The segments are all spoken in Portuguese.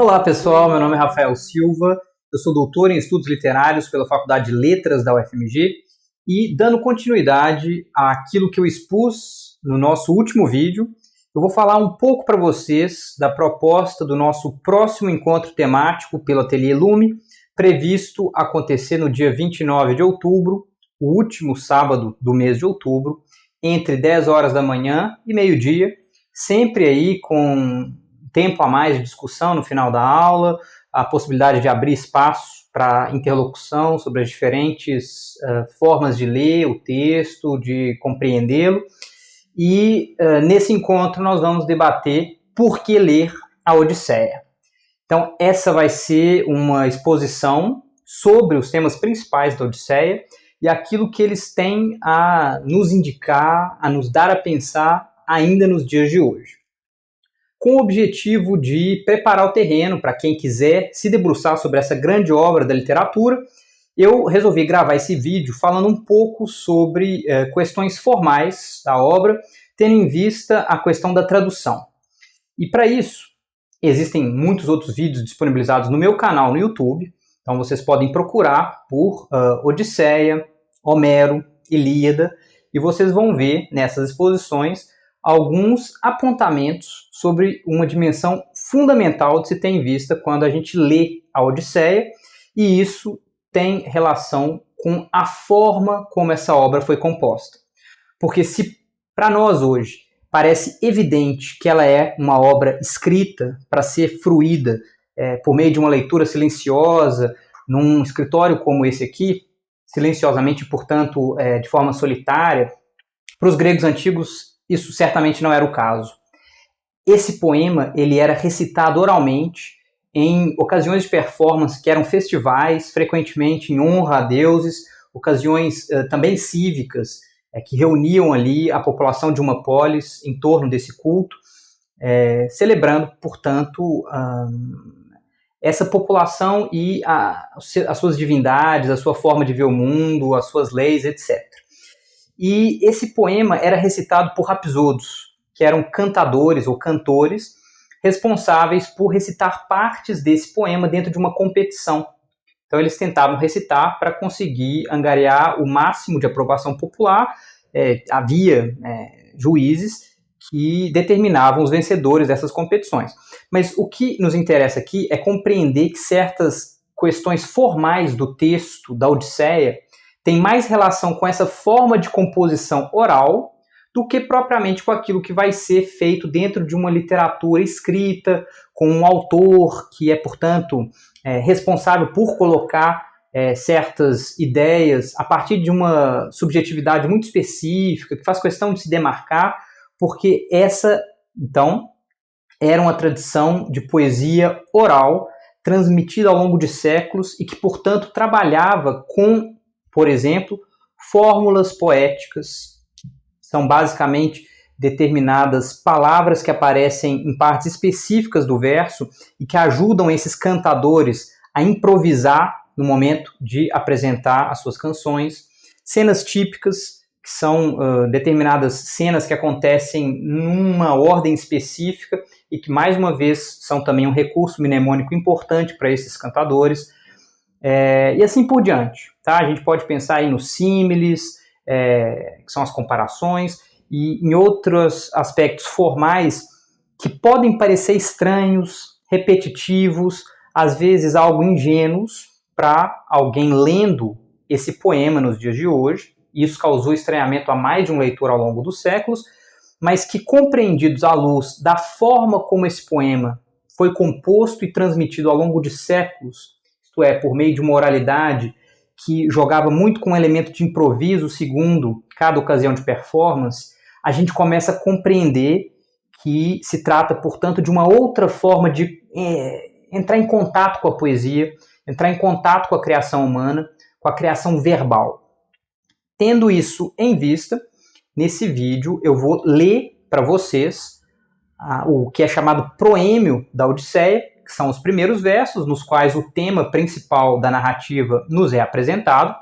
Olá pessoal, meu nome é Rafael Silva, eu sou doutor em Estudos Literários pela Faculdade de Letras da UFMG e, dando continuidade àquilo que eu expus no nosso último vídeo, eu vou falar um pouco para vocês da proposta do nosso próximo encontro temático pelo Ateliê Lume, previsto acontecer no dia 29 de outubro, o último sábado do mês de outubro, entre 10 horas da manhã e meio-dia, sempre aí com tempo a mais de discussão no final da aula, a possibilidade de abrir espaço para interlocução sobre as diferentes formas de ler o texto, de compreendê-lo. E nesse encontro nós vamos debater por que ler a Odisseia. Então essa vai ser uma exposição sobre os temas principais da Odisseia e aquilo que eles têm a nos indicar, a nos dar a pensar ainda nos dias de hoje, com o objetivo de preparar o terreno para quem quiser se debruçar sobre essa grande obra da literatura. Eu resolvi gravar esse vídeo falando um pouco sobre questões formais da obra, tendo em vista a questão da tradução. E para isso, existem muitos outros vídeos disponibilizados no meu canal no YouTube, então vocês podem procurar por Odisseia, Homero, Ilíada, e vocês vão ver nessas exposições alguns apontamentos sobre uma dimensão fundamental de se ter em vista quando a gente lê a Odisseia, e isso tem relação com a forma como essa obra foi composta. Porque se para nós hoje parece evidente que ela é uma obra escrita para ser fruída por meio de uma leitura silenciosa, num escritório como esse aqui, silenciosamente, portanto, de forma solitária, para os gregos antigos isso certamente não era o caso. Esse poema ele era recitado oralmente em ocasiões de performance que eram festivais, frequentemente em honra a deuses, ocasiões também cívicas, que reuniam ali a população de uma polis em torno desse culto, celebrando, portanto, essa população e as suas divindades, a sua forma de ver o mundo, as suas leis, etc. E esse poema era recitado por rapsodos, que eram cantadores ou cantores, responsáveis por recitar partes desse poema dentro de uma competição. Então eles tentavam recitar para conseguir angariar o máximo de aprovação popular. Havia juízes que determinavam os vencedores dessas competições. Mas o que nos interessa aqui é compreender que certas questões formais do texto da Odisseia tem mais relação com essa forma de composição oral do que propriamente com aquilo que vai ser feito dentro de uma literatura escrita, com um autor que é, portanto, responsável por colocar certas ideias a partir de uma subjetividade muito específica, que faz questão de se demarcar, porque essa, então, era uma tradição de poesia oral transmitida ao longo de séculos e que, portanto, trabalhava com, por exemplo, fórmulas poéticas, que são basicamente determinadas palavras que aparecem em partes específicas do verso e que ajudam esses cantadores a improvisar no momento de apresentar as suas canções. Cenas típicas, que são determinadas cenas que acontecem numa ordem específica e que, mais uma vez, são também um recurso mnemônico importante para esses cantadores. E assim por diante. Tá? A gente pode pensar aí nos símiles, que são as comparações, e em outros aspectos formais que podem parecer estranhos, repetitivos, às vezes algo ingênuos para alguém lendo esse poema nos dias de hoje. Isso causou estranhamento a mais de um leitor ao longo dos séculos, mas que, compreendidos à luz da forma como esse poema foi composto e transmitido ao longo de séculos, isto é, por meio de uma oralidade que jogava muito com um elemento de improviso segundo cada ocasião de performance, a gente começa a compreender que se trata, portanto, de uma outra forma de entrar em contato com a poesia, entrar em contato com a criação humana, com a criação verbal. Tendo isso em vista, nesse vídeo eu vou ler para vocês o que é chamado proêmio da Odisseia, que são os primeiros versos, nos quais o tema principal da narrativa nos é apresentado.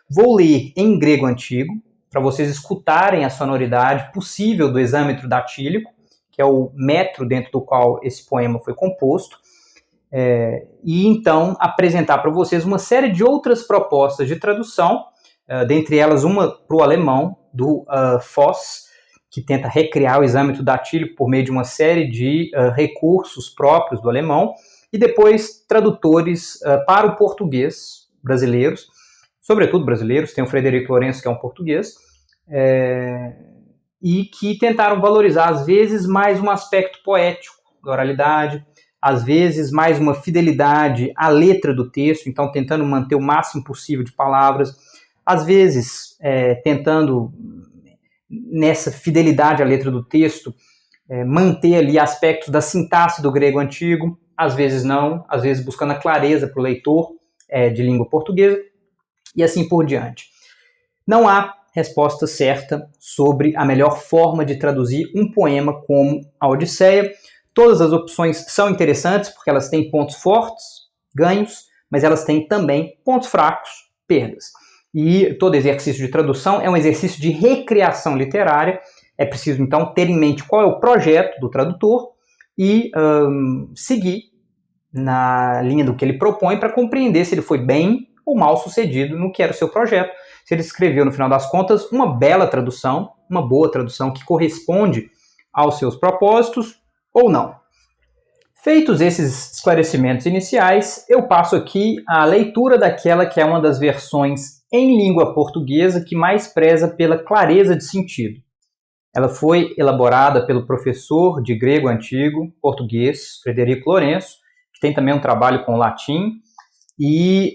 Vou ler em grego antigo, para vocês escutarem a sonoridade possível do hexâmetro datílico, que é o metro dentro do qual esse poema foi composto. e então apresentar para vocês uma série de outras propostas de tradução, dentre elas uma para o alemão, do Voss, que tenta recriar o exâmetro datílico por meio de uma série de recursos próprios do alemão, e depois tradutores para o português, brasileiros, sobretudo brasileiros, tem o Frederico Lourenço, que é um português, e que tentaram valorizar, às vezes, mais um aspecto poético da oralidade, às vezes mais uma fidelidade à letra do texto, então tentando manter o máximo possível de palavras, às vezes tentando, nessa fidelidade à letra do texto, manter ali aspectos da sintaxe do grego antigo, às vezes não, às vezes buscando a clareza para o leitor de língua portuguesa, e assim por diante. Não há resposta certa sobre a melhor forma de traduzir um poema como a Odisseia. Todas as opções são interessantes porque elas têm pontos fortes, ganhos, mas elas têm também pontos fracos, perdas. E todo exercício de tradução é um exercício de recriação literária. É preciso, então, ter em mente qual é o projeto do tradutor e seguir na linha do que ele propõe para compreender se ele foi bem ou mal sucedido no que era o seu projeto. Se ele escreveu, no final das contas, uma bela tradução, uma boa tradução que corresponde aos seus propósitos ou não. Feitos esses esclarecimentos iniciais, eu passo aqui à leitura daquela que é uma das versões em língua portuguesa que mais preza pela clareza de sentido. Ela foi elaborada pelo professor de grego antigo, português, Frederico Lourenço, que tem também um trabalho com latim, e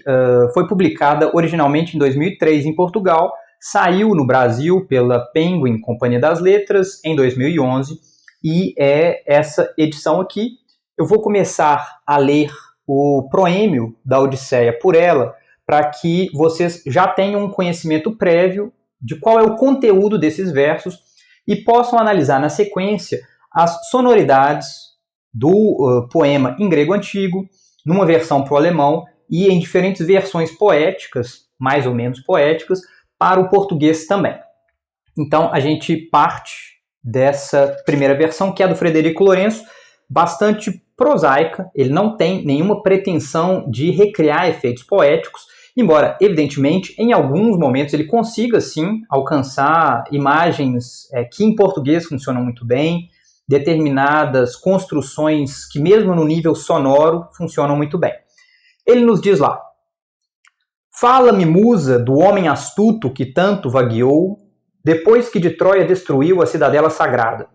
foi publicada originalmente em 2003 em Portugal, saiu no Brasil pela Penguin Companhia das Letras em 2011, e é essa edição aqui. Eu vou começar a ler o proêmio da Odisseia por ela, para que vocês já tenham um conhecimento prévio de qual é o conteúdo desses versos e possam analisar na sequência as sonoridades do poema em grego antigo, numa versão para o alemão e em diferentes versões poéticas, mais ou menos poéticas, para o português também. Então a gente parte dessa primeira versão, que é a do Frederico Lourenço, bastante prosaica. Ele não tem nenhuma pretensão de recriar efeitos poéticos, embora, evidentemente, em alguns momentos ele consiga, sim, alcançar imagens que em português funcionam muito bem, determinadas construções que, mesmo no nível sonoro, funcionam muito bem. Ele nos diz lá: fala-me, musa, do homem astuto que tanto vagueou, depois que de Troia destruiu a cidadela sagrada.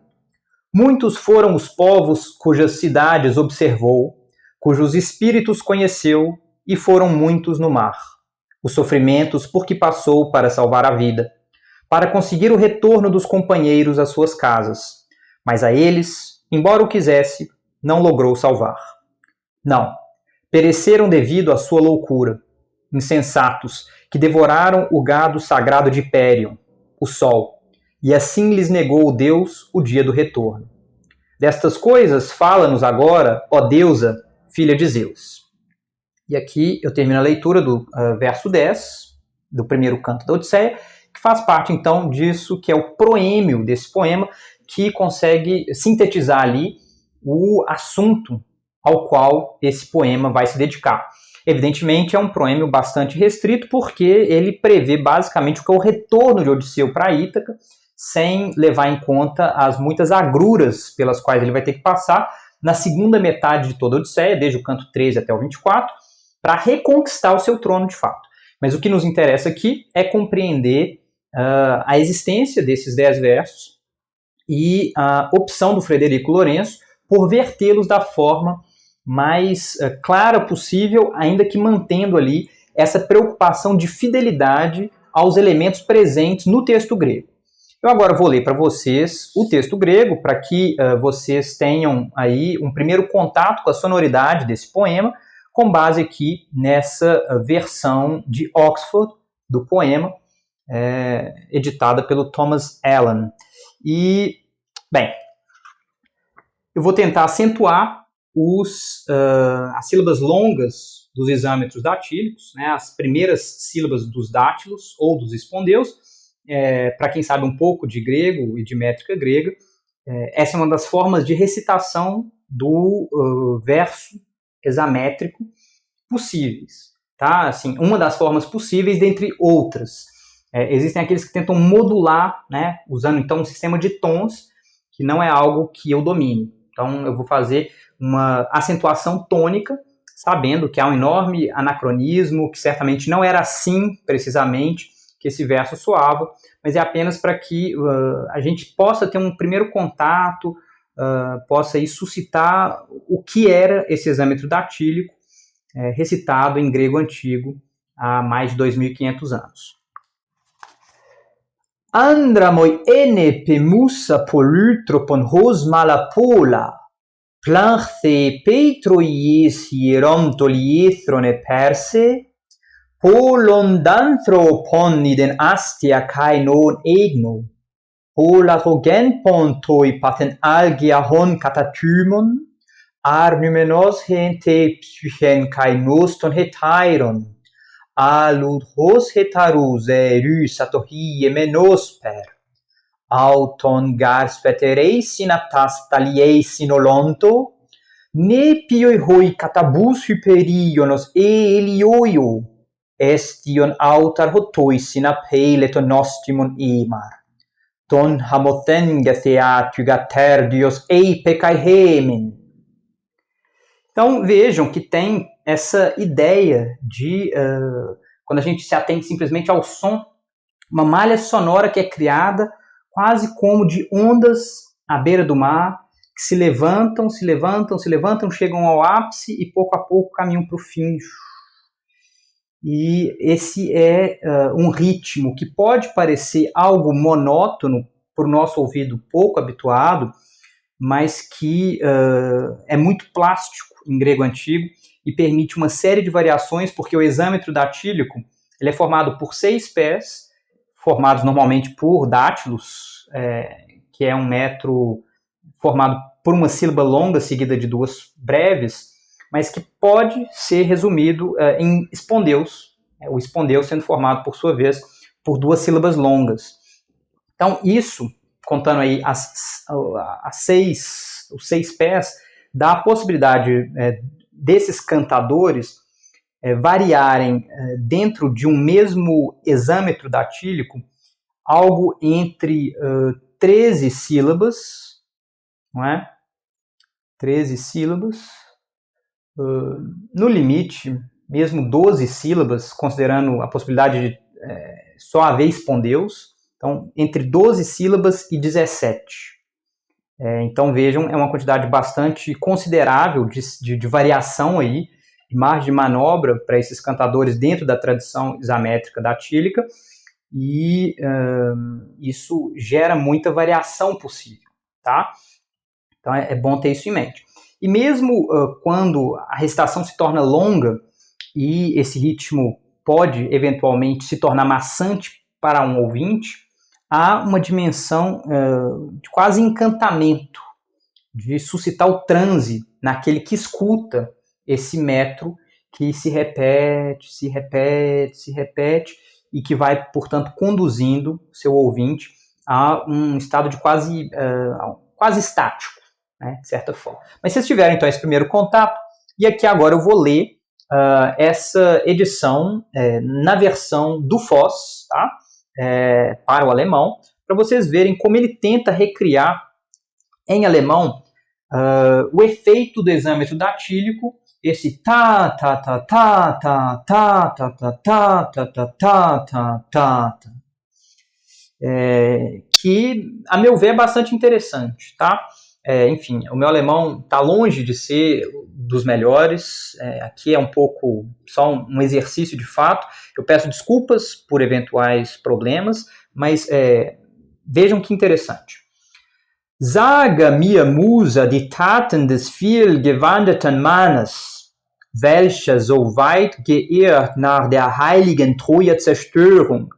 Muitos foram os povos cujas cidades observou, cujos espíritos conheceu, e foram muitos no mar. Os sofrimentos por que passou para salvar a vida, para conseguir o retorno dos companheiros às suas casas. Mas a eles, embora o quisesse, não logrou salvar. Não, pereceram devido à sua loucura, insensatos, que devoraram o gado sagrado de Hipérion, o sol, e assim lhes negou o Deus o dia do retorno. Destas coisas fala-nos agora, ó deusa, filha de Zeus. E aqui eu termino a leitura do verso 10, do primeiro canto da Odisseia, que faz parte então disso que é o proêmio desse poema, que consegue sintetizar ali o assunto ao qual esse poema vai se dedicar. Evidentemente é um proêmio bastante restrito, porque ele prevê basicamente o que é o retorno de Odisseu para Ítaca, sem levar em conta as muitas agruras pelas quais ele vai ter que passar na segunda metade de toda a Odisseia, desde o canto 13 até o 24, para reconquistar o seu trono de fato. Mas o que nos interessa aqui é compreender a existência desses 10 versos e a opção do Frederico Lourenço por vertê-los da forma mais clara possível, ainda que mantendo ali essa preocupação de fidelidade aos elementos presentes no texto grego. Eu agora vou ler para vocês o texto grego, para que vocês tenham aí um primeiro contato com a sonoridade desse poema, com base aqui nessa versão de Oxford do poema, editada pelo Thomas Allen. E, bem, eu vou tentar acentuar as sílabas longas dos exâmetros datílicos, né, as primeiras sílabas dos dátilos ou dos espondeus. Para quem sabe um pouco de grego e de métrica grega, essa é uma das formas de recitação do verso examétrico possíveis, tá? Assim, uma das formas possíveis dentre outras. Existem aqueles que tentam modular, né, usando então um sistema de tons, que não é algo que eu domine. Então eu vou fazer uma acentuação tônica, sabendo que há um enorme anacronismo, que certamente não era assim precisamente que esse verso soava, mas é apenas para que a gente possa ter um primeiro contato, possa aí suscitar o que era esse exâmetro datílico, recitado em grego antigo há mais de 2.500 anos. Andramoi ene pemusa polytropon hos malapola, planthe petroies hierom tolietrone perse, polon danthroponniden astia kai non egno, polatrogen pontoi paten algia hon katatymon, arnumenos hente psychen kai noston hetairon, alud hos hetarus erus atohie menosper, auton gars petereisin atas taliesin olonto, ne pioi hoi katabus hyperionos elioio, estion autar hotoisin apeileton nostimon emar, ton hamotenga theatuga terdios eipe kai hemen. Então vejam que tem essa ideia de, quando a gente se atende simplesmente ao som, uma malha sonora que é criada quase como de ondas à beira do mar, que se levantam, se levantam, se levantam, chegam ao ápice e pouco a pouco caminham para o fim. E esse é um ritmo que pode parecer algo monótono para o nosso ouvido pouco habituado, mas que é muito plástico em grego antigo e permite uma série de variações, porque o exâmetro datílico ele é formado por 6 pés, formados normalmente por dátilos, que é um metro formado por uma sílaba longa seguida de 2 breves, mas que pode ser resumido em espondeus, o espondeu sendo formado, por sua vez, por 2 sílabas longas. Então, isso, contando aí os 6 pés, dá a possibilidade desses cantadores variarem dentro de um mesmo exâmetro datílico algo entre 13 sílabas, não é? 13 sílabas, no limite, mesmo 12 sílabas, considerando a possibilidade de só haver espondeus, então entre 12 sílabas e 17. Então vejam, é uma quantidade bastante considerável de variação aí, de margem de manobra para esses cantadores dentro da tradição examétrica datílica, e isso gera muita variação possível, tá? Então é bom ter isso em mente. E mesmo quando a recitação se torna longa e esse ritmo pode eventualmente se tornar maçante para um ouvinte, há uma dimensão de quase encantamento, de suscitar o transe naquele que escuta esse metro que se repete, se repete, se repete, e que vai, portanto, conduzindo seu ouvinte a um estado de quase estático, né, de certa forma. Mas vocês tiveram, então, esse primeiro contato, e aqui agora eu vou ler essa edição na versão do Foz, tá? Para o alemão, para vocês verem como ele tenta recriar em alemão o efeito do exâmetro datílico, esse ta ta ta ta ta ta ta ta ta ta ta ta ta ta, que a meu ver é bastante interessante, tá? Enfim, o meu alemão está longe de ser dos melhores, aqui é um pouco só um exercício de fato. Eu peço desculpas por eventuais problemas, mas vejam que interessante. Sage mir, Musa, die Taten des vielgewanderten Mannes, welcher so weit geirrt nach der heiligen Troja Zerstörung,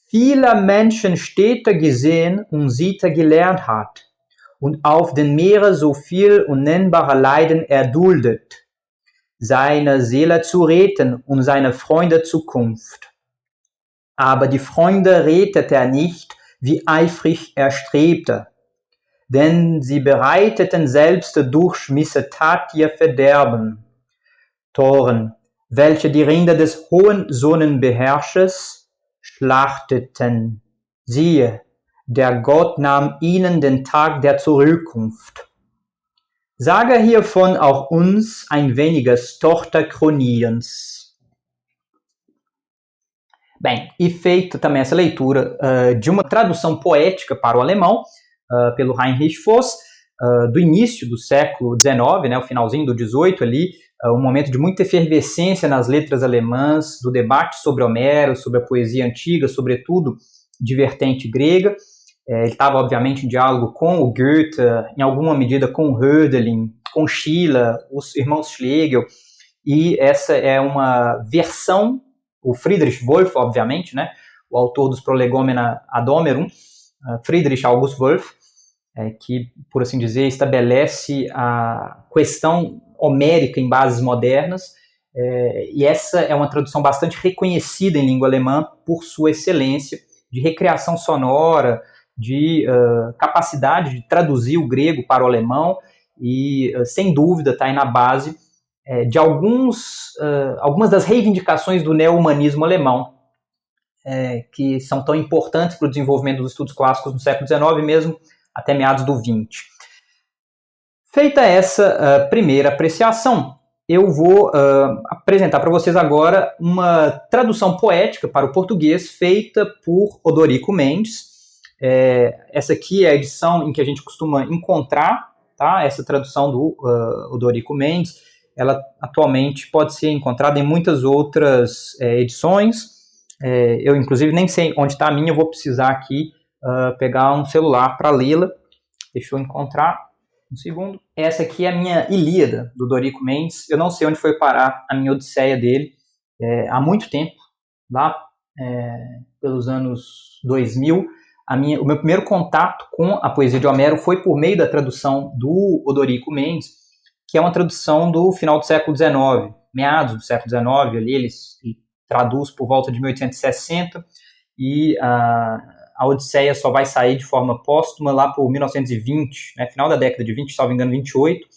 vieler Menschen Städte gesehen und Sitte gelernt hat, und auf den Meeren so viel unnennbare Leiden erduldet, seine Seele zu retten und seine Freunde Zukunft. Aber die Freunde rettete er nicht, wie eifrig er strebte, denn sie bereiteten selbst durch Missetat ihr Verderben, Toren, welche die Rinder des Hohenzonnenbeherrschers schlachteten. Siehe, der Gott nahm ihnen den Tag der Zurückkunft. Sage hiervon auch uns ein weniges, Tochter Croniens. Bem, e feita também essa leitura de uma tradução poética para o alemão, pelo Heinrich Voss, do início do século XIX, né, o finalzinho do XVIII ali, um momento de muita efervescência nas letras alemãs, do debate sobre Homero, sobre a poesia antiga, sobretudo de vertente grega. Ele estava, obviamente, em diálogo com o Goethe, em alguma medida com o Hölderlin, com Schiller, os irmãos Schlegel, e essa é uma versão, o Friedrich Wolf, obviamente, né, o autor dos Prolegomena ad Homerum, Friedrich August Wolf, que, por assim dizer, estabelece a questão homérica em bases modernas, e essa é uma tradução bastante reconhecida em língua alemã por sua excelência de recriação sonora, de capacidade de traduzir o grego para o alemão e, sem dúvida, está aí na base de algumas das reivindicações do neo-humanismo alemão, que são tão importantes para o desenvolvimento dos estudos clássicos no século XIX, mesmo até meados do XX. Feita essa primeira apreciação, eu vou apresentar para vocês agora uma tradução poética para o português feita por Odorico Mendes. Essa aqui é a edição em que a gente costuma encontrar, tá? Essa tradução do Odorico Mendes, ela atualmente pode ser encontrada em muitas outras edições. Eu, inclusive, nem sei onde está a minha, eu vou precisar aqui pegar um celular para lê-la. Deixa eu encontrar um segundo. Essa aqui é a minha Ilíada, do Odorico Mendes. Eu não sei onde foi parar a minha Odisseia dele, há muito tempo, lá pelos anos 2000. O meu primeiro contato com a poesia de Homero foi por meio da tradução do Odorico Mendes, que é uma tradução do final do século XIX, meados do século XIX, ali ele traduz por volta de 1860, e a Odisseia só vai sair de forma póstuma lá por 1920, né, final da década de 20, se não me engano, 28.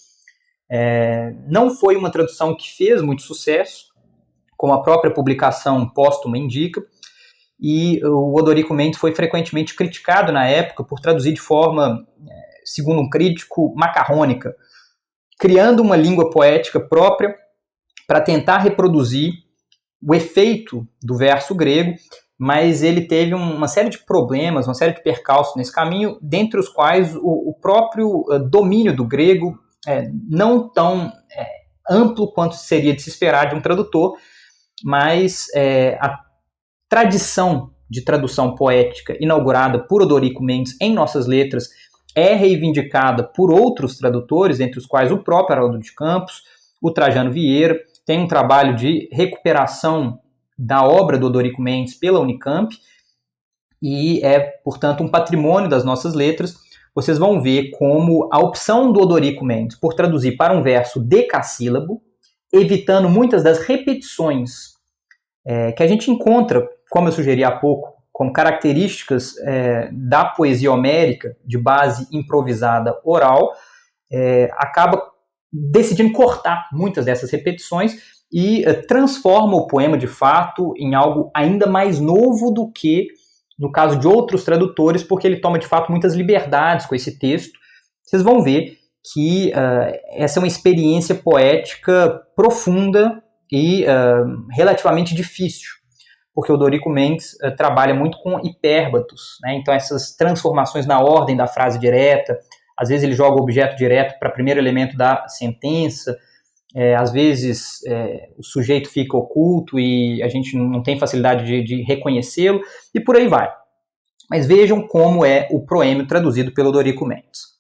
Não foi uma tradução que fez muito sucesso, como a própria publicação póstuma indica, e o Odorico Mendes foi frequentemente criticado na época por traduzir de forma, segundo um crítico, macarrônica, criando uma língua poética própria para tentar reproduzir o efeito do verso grego, mas ele teve uma série de problemas, uma série de percalços nesse caminho, dentre os quais o próprio domínio do grego, não tão amplo quanto seria de se esperar de um tradutor, mas a tradição de tradução poética inaugurada por Odorico Mendes em nossas letras é reivindicada por outros tradutores, entre os quais o próprio Haroldo de Campos, o Trajano Vieira. Tem um trabalho de recuperação da obra do Odorico Mendes pela Unicamp, e portanto, um patrimônio das nossas letras. Vocês vão ver como a opção do Odorico Mendes por traduzir para um verso decassílabo, evitando muitas das repetições que a gente encontra, como eu sugeri há pouco, como características da poesia homérica de base improvisada oral, acaba decidindo cortar muitas dessas repetições e transforma o poema, de fato, em algo ainda mais novo do que no caso de outros tradutores, porque ele toma, de fato, muitas liberdades com esse texto. Vocês vão ver que essa é uma experiência poética profunda e relativamente difícil, porque o Odorico Mendes trabalha muito com hipérbatos, né? Então essas transformações na ordem da frase direta, às vezes ele joga o objeto direto para o primeiro elemento da sentença, às vezes o sujeito fica oculto e a gente não tem facilidade de reconhecê-lo, e por aí vai. Mas vejam como é o proêmio traduzido pelo Odorico Mendes.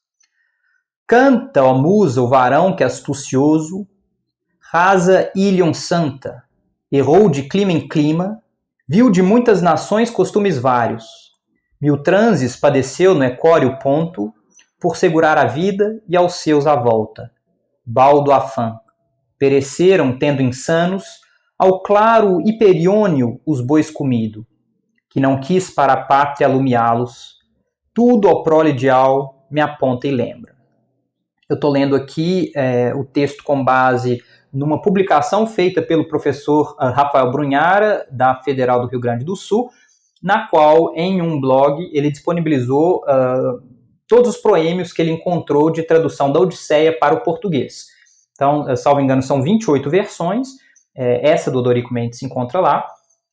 Canta, ó musa, o varão que astucioso, rasa Ilion santa, errou de clima em clima, viu de muitas nações costumes vários, mil transes padeceu no equóreo ponto, por segurar a vida e aos seus a volta. Baldo afã, pereceram tendo insanos, ao claro hiperiônio os bois comido, que não quis para a pátria alumiá-los, tudo ao prole-ideal me aponta e lembra. Eu estou lendo aqui o texto com base numa publicação feita pelo professor Rafael Brunhara, da Federal do Rio Grande do Sul, na qual, em um blog, ele disponibilizou todos os proêmios que ele encontrou de tradução da Odisseia para o português. Então, salvo engano, são 28 versões, essa do Odorico Mendes se encontra lá,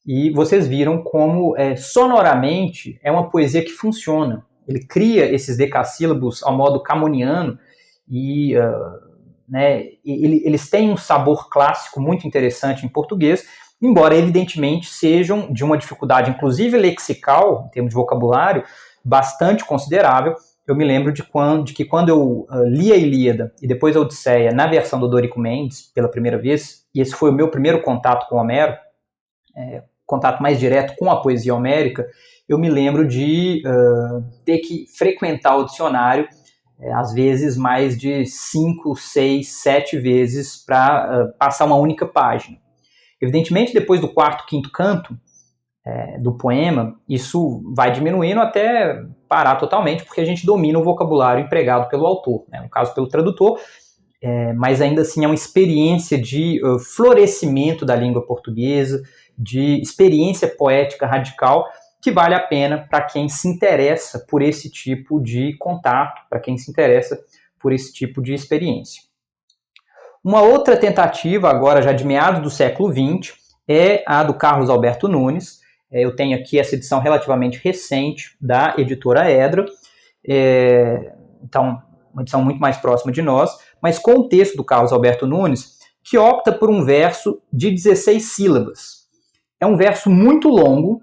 e vocês viram como, sonoramente, é uma poesia que funciona. Ele cria esses decassílabos ao modo camoniano, e eles têm um sabor clássico muito interessante em português, embora, evidentemente, sejam de uma dificuldade, inclusive lexical, em termos de vocabulário, bastante considerável. Eu me lembro de que quando eu li a Ilíada e depois a Odisseia na versão do Odorico Mendes, pela primeira vez, e esse foi o meu primeiro contato com Homero, contato mais direto com a poesia homérica, eu me lembro de ter que frequentar o dicionário, às vezes mais de 5, 6, 7 vezes para passar uma única página. Evidentemente, depois do quarto, quinto canto do poema, isso vai diminuindo até parar totalmente, porque a gente domina o vocabulário empregado pelo autor, no caso pelo tradutor, mas ainda assim é uma experiência de florescimento da língua portuguesa, de experiência poética radical, que vale a pena para quem se interessa por esse tipo de contato, para quem se interessa por esse tipo de experiência. Uma outra tentativa, agora já de meados do século XX, é a do Carlos Alberto Nunes. Eu tenho aqui essa edição relativamente recente da editora Edra, então uma edição muito mais próxima de nós, mas com o texto do Carlos Alberto Nunes, que opta por um verso de 16 sílabas. É um verso muito longo,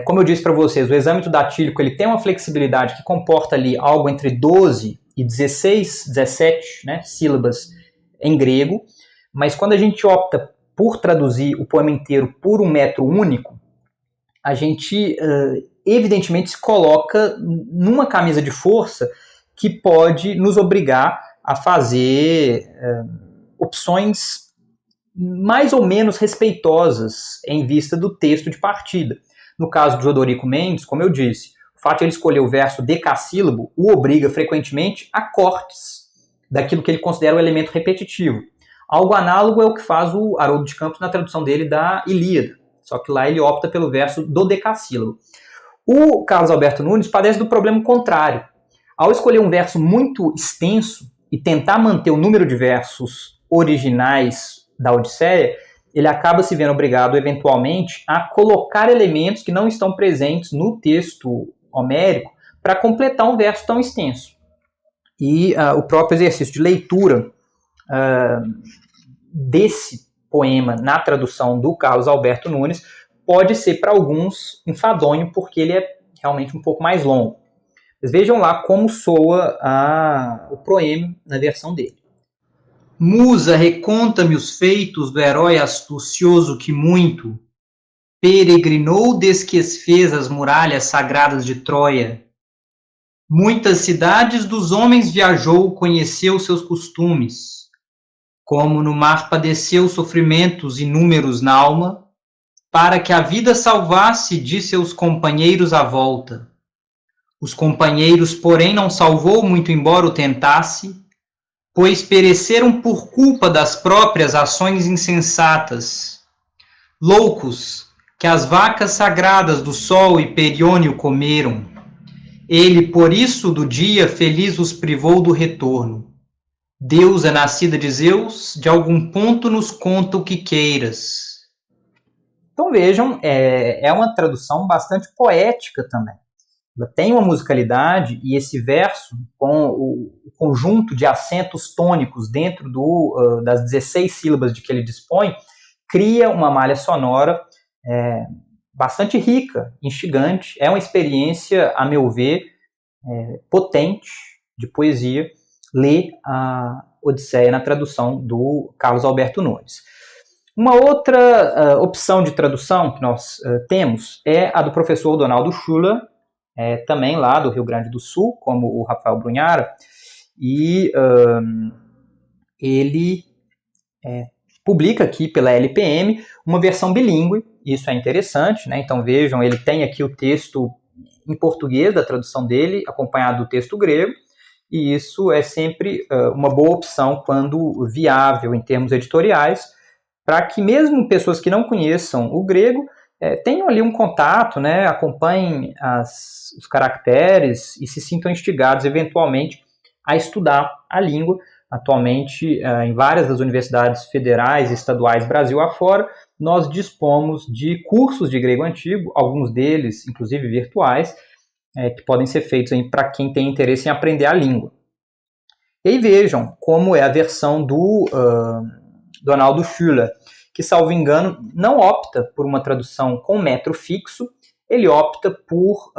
como eu disse para vocês, o exâmetro datílico ele tem uma flexibilidade que comporta ali algo entre 12 e 16, 17 sílabas em grego, mas quando a gente opta por traduzir o poema inteiro por um metro único, a gente evidentemente se coloca numa camisa de força que pode nos obrigar a fazer opções mais ou menos respeitosas em vista do texto de partida. No caso de Odorico Mendes, como eu disse, o fato de ele escolher o verso decassílabo o obriga frequentemente a cortes daquilo que ele considera o elemento repetitivo. Algo análogo é o que faz o Haroldo de Campos na tradução dele da Ilíada, só que lá ele opta pelo verso do decassílabo. O Carlos Alberto Nunes padece do problema contrário. Ao escolher um verso muito extenso e tentar manter o número de versos originais da Odisseia, ele acaba se vendo obrigado, eventualmente, a colocar elementos que não estão presentes no texto homérico para completar um verso tão extenso. E o próprio exercício de leitura desse poema na tradução do Carlos Alberto Nunes pode ser para alguns enfadonho, porque ele é realmente um pouco mais longo. Mas vejam lá como soa o proêmio na versão dele. Musa, reconta-me os feitos do herói astucioso que muito peregrinou desde que fez as muralhas sagradas de Troia. Muitas cidades dos homens viajou, conheceu seus costumes. Como no mar padeceu sofrimentos inúmeros na alma, para que a vida salvasse de seus companheiros à volta. Os companheiros, porém, não salvou, muito embora o tentasse, pois pereceram por culpa das próprias ações insensatas. Loucos, que as vacas sagradas do sol e Periônio comeram. Ele, por isso, do dia feliz os privou do retorno. Deusa nascida de Zeus, de algum ponto nos conta o que queiras. Então vejam, é uma tradução bastante poética também. Ela tem uma musicalidade e esse verso, com o conjunto de acentos tônicos dentro das 16 sílabas de que ele dispõe, cria uma malha sonora bastante rica, instigante. É uma experiência, a meu ver, potente de poesia, ler a Odisseia na tradução do Carlos Alberto Nunes. Uma outra opção de tradução que nós temos é a do professor Donaldo Schuller, também lá do Rio Grande do Sul, como o Rafael Brunhara, e ele publica aqui pela LPM uma versão bilíngue, isso é interessante, né? Então vejam, ele tem aqui o texto em português da tradução dele, acompanhado do texto grego, e isso é sempre uma boa opção quando viável em termos editoriais, para que mesmo pessoas que não conheçam o grego tenham ali um contato, né, acompanhem os caracteres e se sintam instigados eventualmente a estudar a língua. Atualmente, em várias das universidades federais e estaduais Brasil afora, nós dispomos de cursos de grego antigo, alguns deles, inclusive virtuais, que podem ser feitos para quem tem interesse em aprender a língua. E aí vejam como é a versão do Donaldo Schuller, que, salvo engano, não opta por uma tradução com metro fixo, ele opta por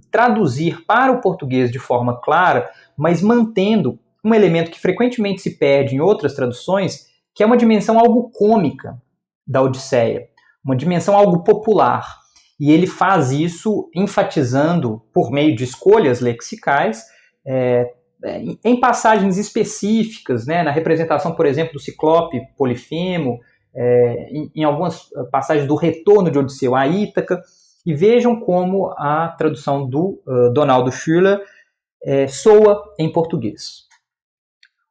traduzir para o português de forma clara, mas mantendo um elemento que frequentemente se perde em outras traduções, que é uma dimensão algo cômica da Odisseia, uma dimensão algo popular. E ele faz isso enfatizando, por meio de escolhas lexicais, em passagens específicas, né, na representação, por exemplo, do Ciclope Polifemo, em algumas passagens do retorno de Odisseu à Ítaca, e vejam como a tradução do Donaldo Schuller soa em português.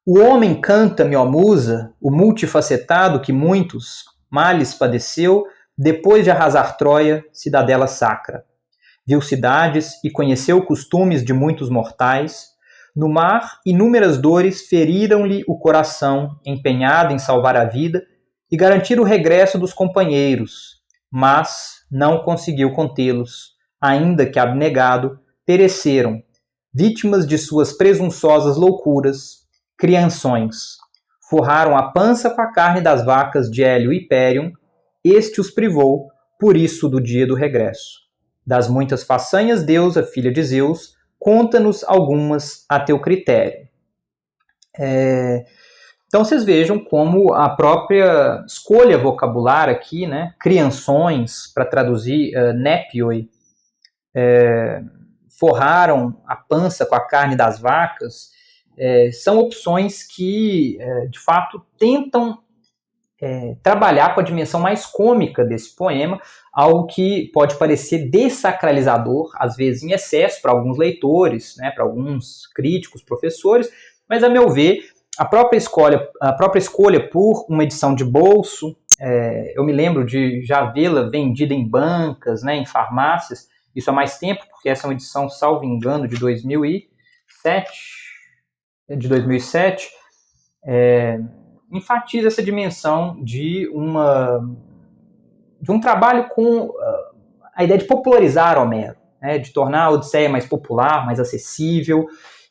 O homem canta-me, ó musa, o multifacetado que muitos males padeceu, depois de arrasar Troia, cidadela sacra. Viu cidades e conheceu costumes de muitos mortais. No mar, inúmeras dores feriram-lhe o coração, empenhado em salvar a vida e garantir o regresso dos companheiros, mas não conseguiu contê-los, ainda que abnegado, pereceram, vítimas de suas presunçosas loucuras, crianções. Forraram a pança com a carne das vacas de Hélio e Hipérion, este os privou, por isso, do dia do regresso. Das muitas façanhas, deusa, filha de Zeus, conta-nos algumas a teu critério. Então vocês vejam como a própria escolha vocabular aqui, né, crianções, para traduzir nepioi, forraram a pança com a carne das vacas, são opções que, de fato, tentam trabalhar com a dimensão mais cômica desse poema, algo que pode parecer dessacralizador, às vezes em excesso para alguns leitores, né, para alguns críticos, professores, mas, a meu ver, a própria escolha por uma edição de bolso, eu me lembro de já vê-la vendida em bancas, né, em farmácias, isso há mais tempo, porque essa é uma edição, salvo engano, de 2007, enfatiza essa dimensão de um trabalho com a ideia de popularizar Homero, né, de tornar a Odisseia mais popular, mais acessível,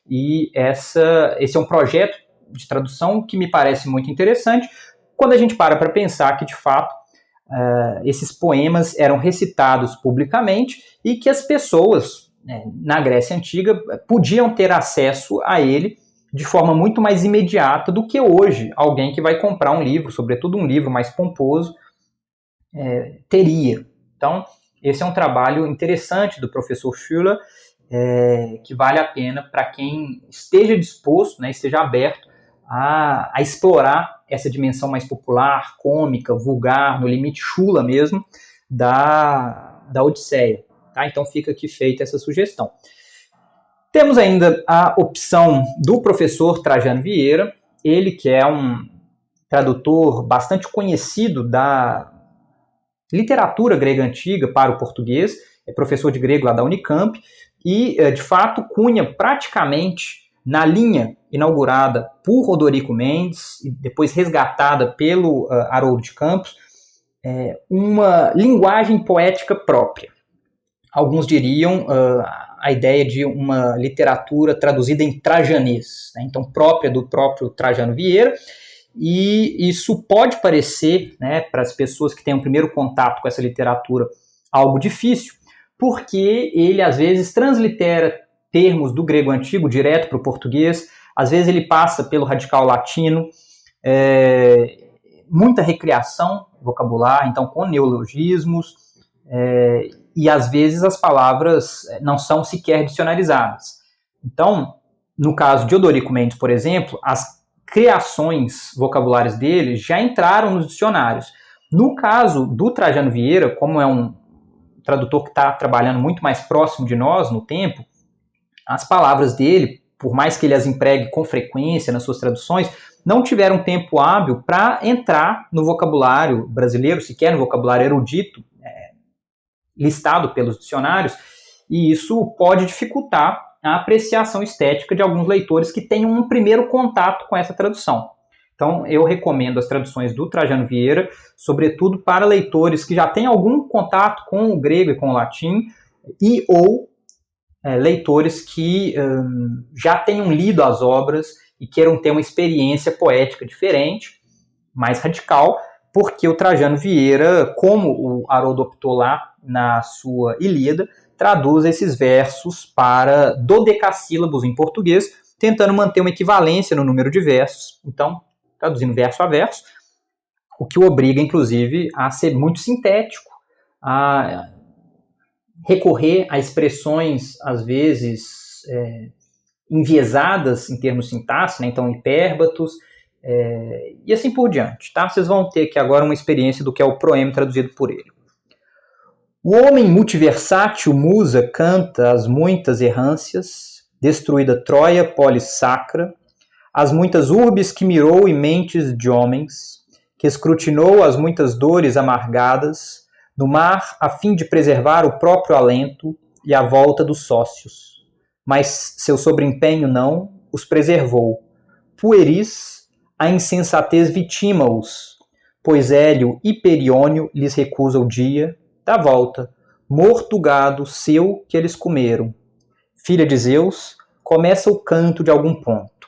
e esse é um projeto de tradução que me parece muito interessante, quando a gente para pensar que, de fato, esses poemas eram recitados publicamente e que as pessoas, na Grécia Antiga, podiam ter acesso a ele de forma muito mais imediata do que hoje alguém que vai comprar um livro, sobretudo um livro mais pomposo, teria. Então, esse é um trabalho interessante do professor Schuller, que vale a pena para quem esteja disposto, né, esteja aberto a explorar essa dimensão mais popular, cômica, vulgar, no limite chula mesmo, da Odisseia. Tá? Então fica aqui feita essa sugestão. Temos ainda a opção do professor Trajano Vieira, ele que é um tradutor bastante conhecido da literatura grega antiga para o português, é professor de grego lá da Unicamp, e, de fato, cunha praticamente na linha inaugurada por Rodorico Mendes e depois resgatada pelo Haroldo de Campos, uma linguagem poética própria. Alguns diriam a ideia de uma literatura traduzida em trajanês, né, então própria do próprio Trajano Vieira, e isso pode parecer, né, para as pessoas que têm um primeiro contato com essa literatura, algo difícil, porque ele às vezes translitera termos do grego antigo direto para o português, às vezes ele passa pelo radical latino, muita recriação vocabular, então com neologismos, e às vezes as palavras não são sequer dicionarizadas. Então, no caso de Odorico Mendes, por exemplo, as criações vocabulares dele já entraram nos dicionários. No caso do Trajano Vieira, como é um tradutor que está trabalhando muito mais próximo de nós no tempo, as palavras dele, por mais que ele as empregue com frequência nas suas traduções, não tiveram tempo hábil para entrar no vocabulário brasileiro, sequer no vocabulário erudito, listado pelos dicionários, e isso pode dificultar a apreciação estética de alguns leitores que tenham um primeiro contato com essa tradução. Então, eu recomendo as traduções do Trajano Vieira, sobretudo para leitores que já têm algum contato com o grego e com o latim, e ou leitores que já tenham lido as obras e queiram ter uma experiência poética diferente, mais radical, porque o Trajano Vieira, como o Haroldo optou lá na sua Ilíada, traduz esses versos para dodecassílabos em português, tentando manter uma equivalência no número de versos, então, traduzindo verso a verso, o que o obriga, inclusive, a ser muito sintético, a recorrer a expressões, às vezes, enviesadas em termos sintaxe, né? Então hipérbatos, e assim por diante. Tá? Vocês vão ter aqui agora uma experiência do que é o proema traduzido por ele. O homem multiversátil musa canta as muitas errâncias, destruída Troia polis sacra, as muitas urbes que mirou e mentes de homens, que escrutinou as muitas dores amargadas, no mar a fim de preservar o próprio alento e a volta dos sócios. Mas seu sobreempenho não os preservou. Pueris, a insensatez vitima-os, pois Hélio e Periônio lhes recusa o dia da volta, morto o gado seu que eles comeram. Filha de Zeus, começa o canto de algum ponto.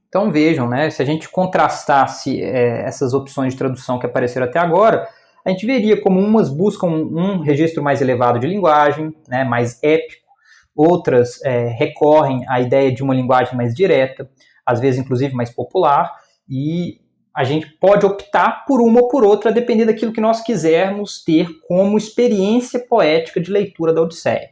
Então vejam, né, se a gente contrastasse essas opções de tradução que apareceram até agora, a gente veria como umas buscam um registro mais elevado de linguagem, né, mais épico, outras recorrem à ideia de uma linguagem mais direta, às vezes inclusive mais popular, e a gente pode optar por uma ou por outra, dependendo daquilo que nós quisermos ter como experiência poética de leitura da Odisseia.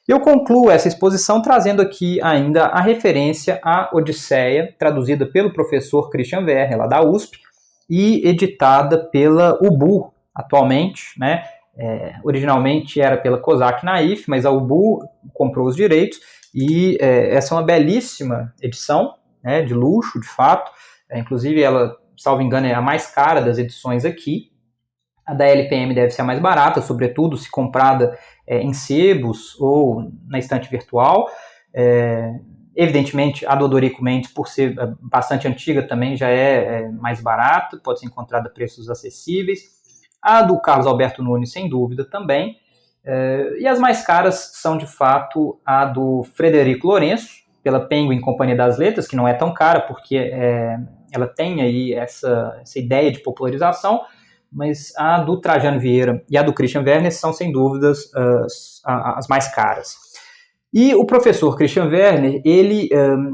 Eu concluo essa exposição trazendo aqui ainda a referência à Odisseia, traduzida pelo professor Christian Werner, lá da USP, e editada pela UBU, atualmente, né? Originalmente era pela Cosac Naif, mas a UBU comprou os direitos, e essa é uma belíssima edição, né, de luxo, de fato. Inclusive, ela, salvo engano, é a mais cara das edições aqui. A da LPM deve ser a mais barata, sobretudo se comprada em sebos ou na estante virtual. Evidentemente, a do Odorico Mendes, por ser bastante antiga, também já é mais barata, pode ser encontrada a preços acessíveis. A do Carlos Alberto Nunes, sem dúvida, também. E as mais caras são, de fato, a do Frederico Lourenço, pela Penguin Companhia das Letras, que não é tão cara, porque ela tem aí essa ideia de popularização, mas a do Trajano Vieira e a do Christian Werner são, sem dúvidas, as mais caras. E o professor Christian Werner, ele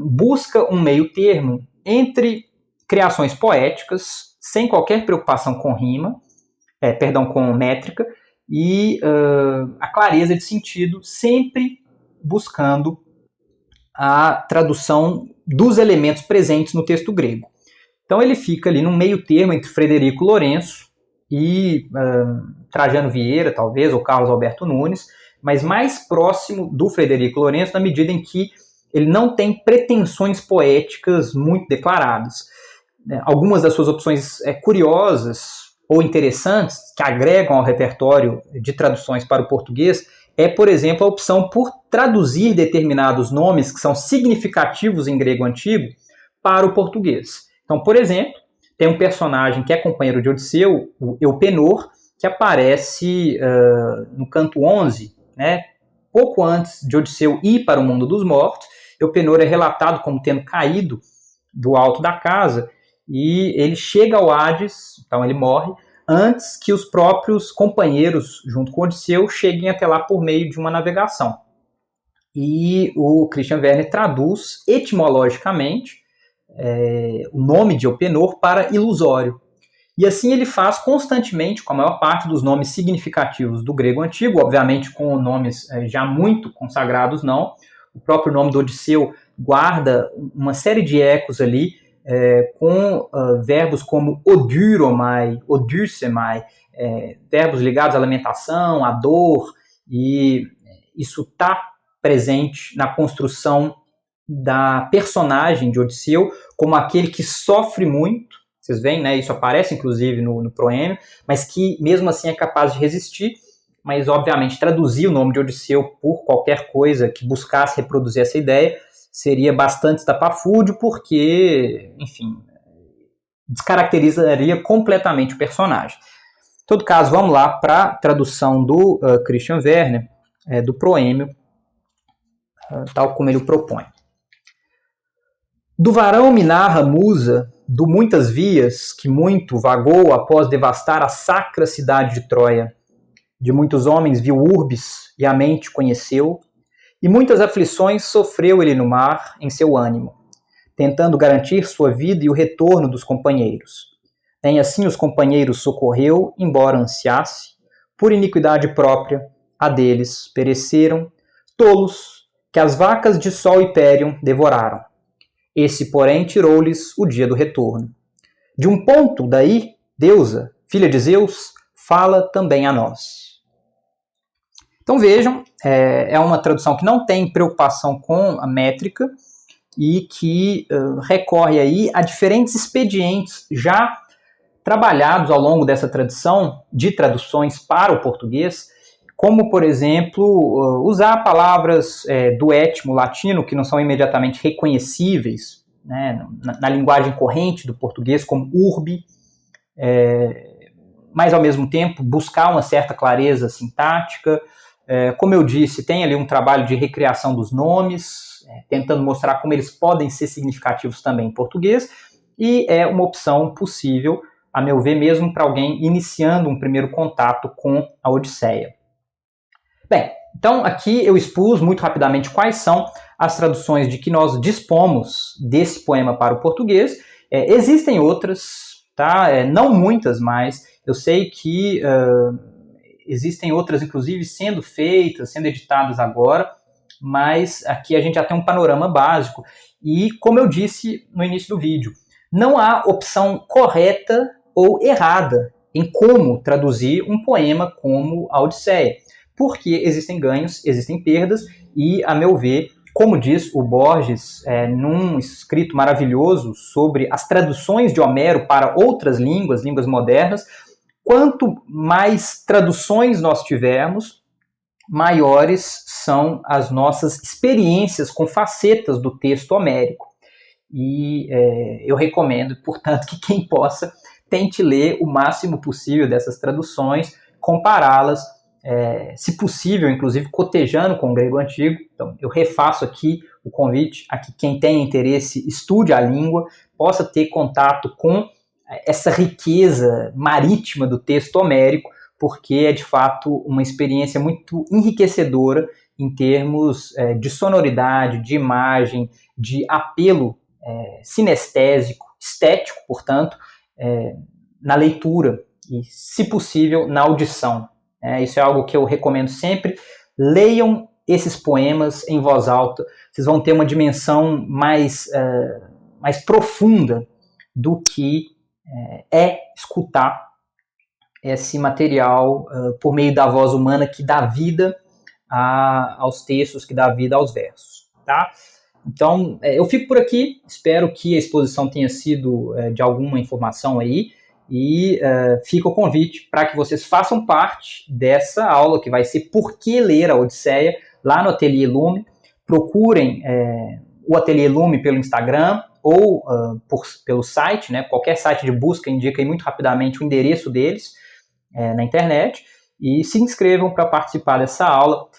busca um meio termo entre criações poéticas, sem qualquer preocupação com rima, com métrica, e a clareza de sentido, sempre buscando a tradução dos elementos presentes no texto grego. Então ele fica ali num meio termo entre Frederico Lourenço e Trajano Vieira, talvez, ou Carlos Alberto Nunes, mas mais próximo do Frederico Lourenço na medida em que ele não tem pretensões poéticas muito declaradas. Algumas das suas opções curiosas ou interessantes, que agregam ao repertório de traduções para o português, por exemplo, a opção por traduzir determinados nomes que são significativos em grego antigo para o português. Então, por exemplo, tem um personagem que é companheiro de Odisseu, o Eupenor, que aparece no canto 11, né, pouco antes de Odisseu ir para o mundo dos mortos. Eupenor é relatado como tendo caído do alto da casa e ele chega ao Hades, então ele morre, antes que os próprios companheiros, junto com Odisseu, cheguem até lá por meio de uma navegação. E o Christian Werner traduz etimologicamente o nome de Eupenor para ilusório. E assim ele faz constantemente com a maior parte dos nomes significativos do grego antigo, obviamente com nomes já muito consagrados não. O próprio nome do Odisseu guarda uma série de ecos ali, com verbos como odyromai, odyrsemai, verbos ligados à lamentação, à dor, e isso está presente na construção da personagem de Odisseu como aquele que sofre muito, vocês veem, né, isso aparece inclusive no proêmio, mas que mesmo assim é capaz de resistir, mas obviamente traduzir o nome de Odisseu por qualquer coisa que buscasse reproduzir essa ideia seria bastante estapafúrdio, porque, enfim, descaracterizaria completamente o personagem. Em todo caso, vamos lá para a tradução do Christian Werner, do proêmio, tal como ele o propõe. Do varão me narra musa, do muitas vias, que muito vagou após devastar a sacra cidade de Troia. De muitos homens viu urbes e a mente conheceu, e muitas aflições sofreu ele no mar em seu ânimo, tentando garantir sua vida e o retorno dos companheiros. Nem assim os companheiros socorreu, embora ansiasse, por iniquidade própria, a deles pereceram, tolos, que as vacas de Sol e Périon devoraram. Esse, porém, tirou-lhes o dia do retorno. De um ponto daí, Deusa, filha de Zeus, fala também a nós. Então vejam, é uma tradução que não tem preocupação com a métrica e que recorre aí a diferentes expedientes já trabalhados ao longo dessa tradição de traduções para o português, como, por exemplo, usar palavras do étimo latino que não são imediatamente reconhecíveis, né, na linguagem corrente do português, como urbe, mas, ao mesmo tempo, buscar uma certa clareza sintática. Como eu disse, tem ali um trabalho de recriação dos nomes, tentando mostrar como eles podem ser significativos também em português, e é uma opção possível, a meu ver, mesmo para alguém iniciando um primeiro contato com a Odisseia. Bem, então aqui eu expus muito rapidamente quais são as traduções de que nós dispomos desse poema para o português. Existem outras, tá? Não muitas, mas eu sei que existem outras, inclusive, sendo feitas, sendo editadas agora, mas aqui a gente já tem um panorama básico. E, como eu disse no início do vídeo, não há opção correta ou errada em como traduzir um poema como a Odisseia, porque existem ganhos, existem perdas, e, a meu ver, como diz o Borges, num escrito maravilhoso sobre as traduções de Homero para outras línguas modernas, quanto mais traduções nós tivermos, maiores são as nossas experiências com facetas do texto homérico. E eu recomendo, portanto, que quem possa tente ler o máximo possível dessas traduções, compará-las, se possível, inclusive cotejando com o grego antigo. Então, eu refaço aqui o convite a que quem tem interesse estude a língua, possa ter contato com essa riqueza marítima do texto homérico, porque é de fato uma experiência muito enriquecedora em termos de sonoridade, de imagem, de apelo sinestésico, estético, portanto, na leitura e, se possível, na audição. Isso é algo que eu recomendo sempre. Leiam esses poemas em voz alta, vocês vão ter uma dimensão mais profunda do que escutar esse material por meio da voz humana que dá vida aos textos, que dá vida aos versos, tá? Então, eu fico por aqui, espero que a exposição tenha sido de alguma informação aí, e fica o convite para que vocês façam parte dessa aula, que vai ser Por que ler a Odisseia, lá no Ateliê Lume. Procurem o Ateliê Lume pelo Instagram, ou pelo site, né? Qualquer site de busca indica aí muito rapidamente o endereço deles na internet, e se inscrevam para participar dessa aula.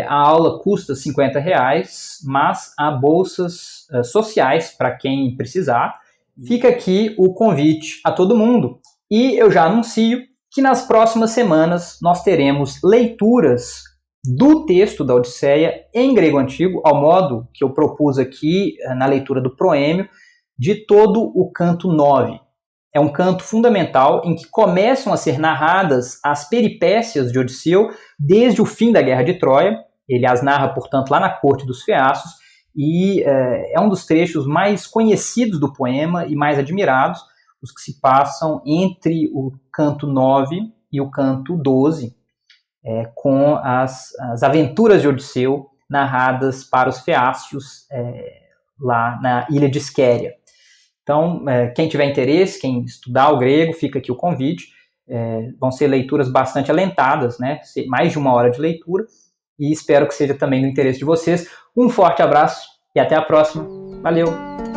A aula custa R$50, mas há bolsas sociais para quem precisar. Fica aqui o convite a todo mundo, e eu já anuncio que nas próximas semanas nós teremos leituras do texto da Odisseia em grego antigo, ao modo que eu propus aqui na leitura do proêmio, de todo o canto 9. É um canto fundamental em que começam a ser narradas as peripécias de Odisseu desde o fim da Guerra de Troia. Ele as narra, portanto, lá na corte dos Feaços, e é um dos trechos mais conhecidos do poema e mais admirados, os que se passam entre o canto 9 e o canto 12, com as aventuras de Odisseu narradas para os feácios lá na ilha de Esquéria. Então, quem tiver interesse, quem estudar o grego, fica aqui o convite. Vão ser leituras bastante alentadas, né? Mais de 1 hora de leitura, e espero que seja também do interesse de vocês. Um forte abraço e até a próxima. Valeu!